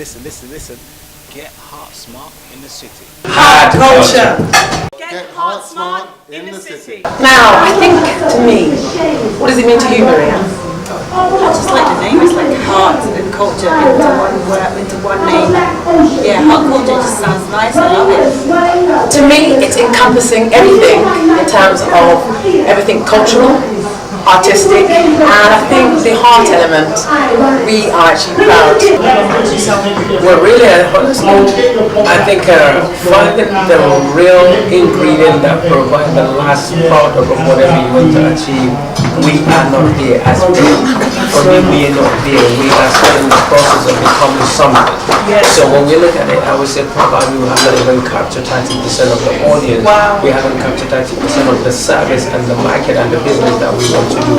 Listen. Get Hart smart in the city. Hart Culture. Get Hart smart in the city. Now, I think to me, what does it mean to you, Maria? I just like the name. It's like Hart and culture into one word, into one name. Yeah, Hart Culture just sounds nice. I love it. To me, it's encompassing everything in terms of everything cultural, artistic, and I think the heart element, we are actually proud. Well, really, honestly, I think finding the real ingredient that provides the last part of whatever you want to achieve, we are not there as big. For me, we are not there. We are still in the process of becoming something. So when we look at it, I would say probably we haven't even captured 30% of the audience. Wow. We haven't captured 30% of the service and the market and the business that we want to do.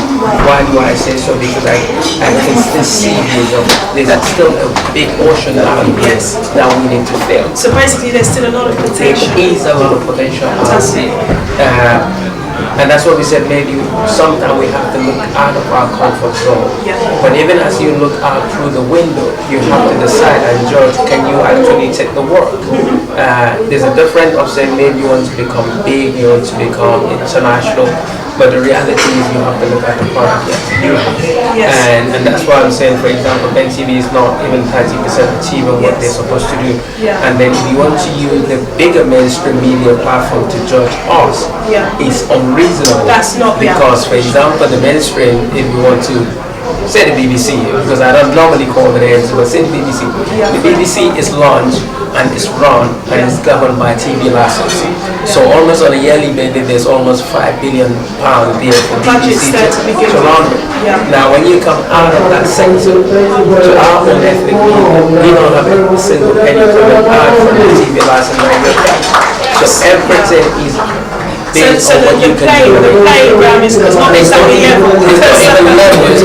Why do I say so? Because I can still see there's still a big ocean out here that we need to fill. So basically, there's still a lot of potential. There is a lot of potential out there. And that's what we said, maybe sometimes we have to look out of our comfort zone. But even as you look out through the window, you have to decide and judge, can you actually take the work? There's a difference of saying maybe you want to become big, you want to become international, but the reality is you have to look at the product you have. And that's why I'm saying, for example, Ben TV is not even 30% achieving what they're supposed to do. And then if you want to use the bigger mainstream media platform to judge us, it's unreasonable. That's not because, for example, the mainstream, if you want to say the BBC, because I don't normally call the names, but say the BBC. The BBC is launched and it's run and it's governed by TV license. So almost on a yearly basis, there's almost £5 billion there for BBC to run. Now when you come out of that sector to our own ethnic people, we don't have a single penny coming out from the TV license. So everything is based on what you can do. The playground is not exactly level. It's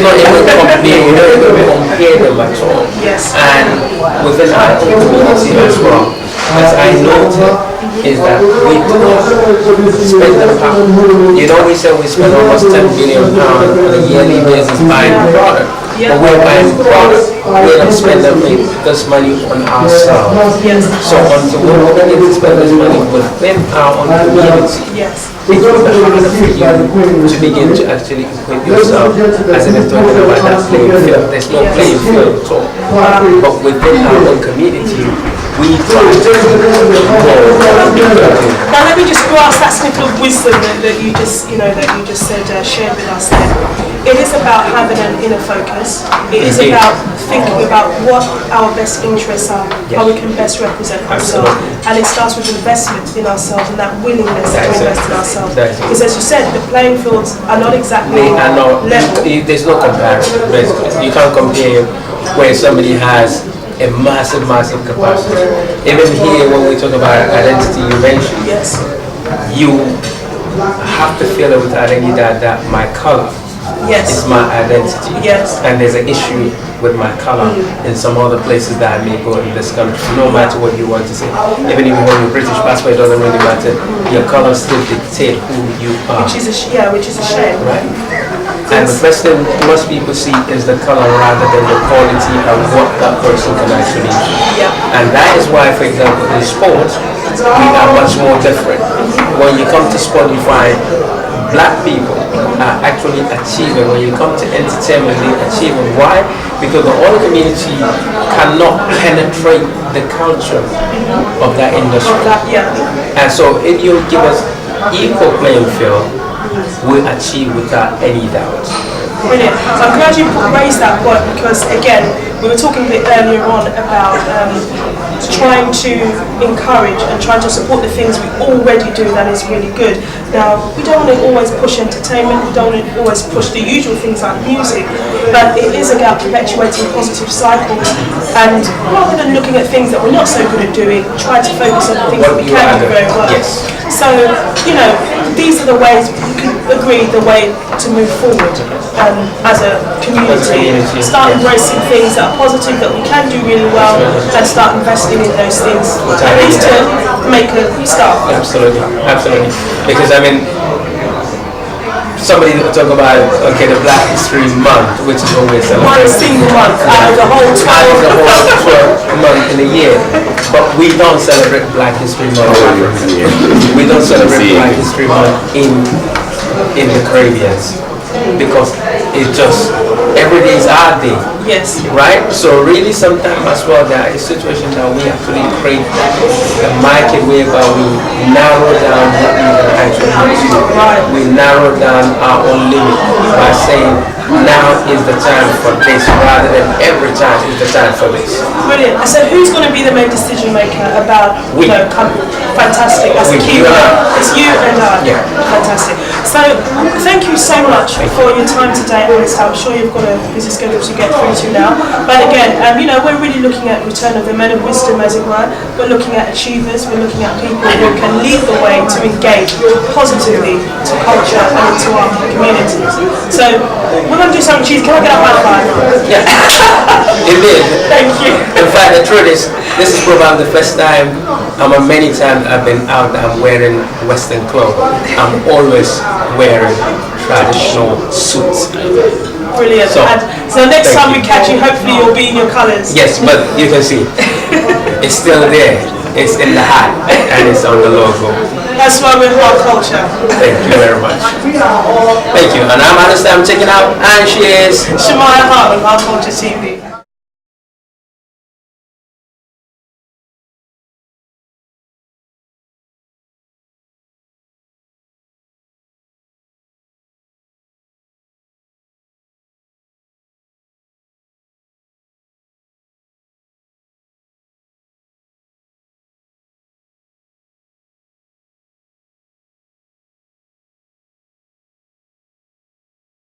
not even compared. We don't even compare them at all. And within our own community as well, as I noted, is that we do not spend the pound. You know, we said we spend almost £10 billion on a yearly basis buying product. But we're buying product. We don't spend this money on ourselves. So until we're willing to spend this money within our own community, it's going to be harder for you to begin to actually equip yourself as if it's talking about that playing field. There's no playing field at all. But within our own community, we try to Now let me just grasp that snippet of wisdom that you just said, shared with us there. It is about having an inner focus. It is about thinking about what our best interests are, how we can best represent ourselves. And it starts with investment in ourselves and that willingness to invest in ourselves. Because as you said, the playing fields are not exactly level. There's no comparison, basically. You can't compare where somebody has a massive capacity. Even here, when we talk about identity, eventually, you have to feel it with identity that my color is my identity. And there's an issue with my color in some other places that I may go in this country, no matter what you want to say. Even if you hold your British passport, it doesn't really matter. Your color still dictates who you are. Which is a shame. Right? And the first thing most people see is the color rather than the quality of what that person can actually do. And that is why, for example, in sports, we are much more different. When you come to sport, you find black people are actually achieving. When you come to entertainment, they're achieving. Why? Because the whole community cannot penetrate the culture of that industry. And so if you give us equal playing field, we achieve without any doubt. Brilliant. So I'm glad you raised that point because, again, we were talking a bit earlier on about trying to encourage and trying to support the things we already do that is really good. Now, we don't want to always push entertainment, we don't want to always push the usual things like music, but it is about perpetuating positive cycles and rather than looking at things that we're not so good at doing, try to focus on the things that we can do very well. So, these are the ways we can agree the way to move forward as a community. Start embracing things that are positive, that we can do really well, and start investing in those things, at least to make a start. Absolutely. Because I mean, somebody talk about the Black History Month, which is what we're One celebrating. single month out of the whole 12. Out of the whole 12 month in a year. But we don't celebrate Black History Month. We don't celebrate Black History Month in the Caribbean because it just every day is our day. Yes. Right? So really sometimes as well there are situations that we actually create a market whereby we narrow down what we can actually do. We narrow down our own limit by saying now is the time for this rather than every time is the time for this. Brilliant. I said, who's going to be the main decision maker about, fantastic. That's the key word. It's you and I. Yeah. Fantastic. So, thank you so much for your time today, Allistair. I'm sure you've got a busy schedule to get through to now. But again, we're really looking at return of the men of wisdom, as it were. We're looking at achievers. We're looking at people who can lead the way to engage positively to culture and into our communities. So, we're going to do something cheesy. Can I get a high five? Yeah. Indeed. Thank you. In fact, the truth is, this is probably the first time, many times I've been out, I'm wearing Western clothes. I'm always wearing traditional suits. Brilliant. So next time we catch you, hopefully you'll be in your colours. Yes, but you can see, it's still there. It's in the hat and it's on the logo. That's why we're Hart Culture. Thank you very much. Thank you. And I'm Allistair, I'm checking out, and she is Shemaya Hart of Hart Culture TV.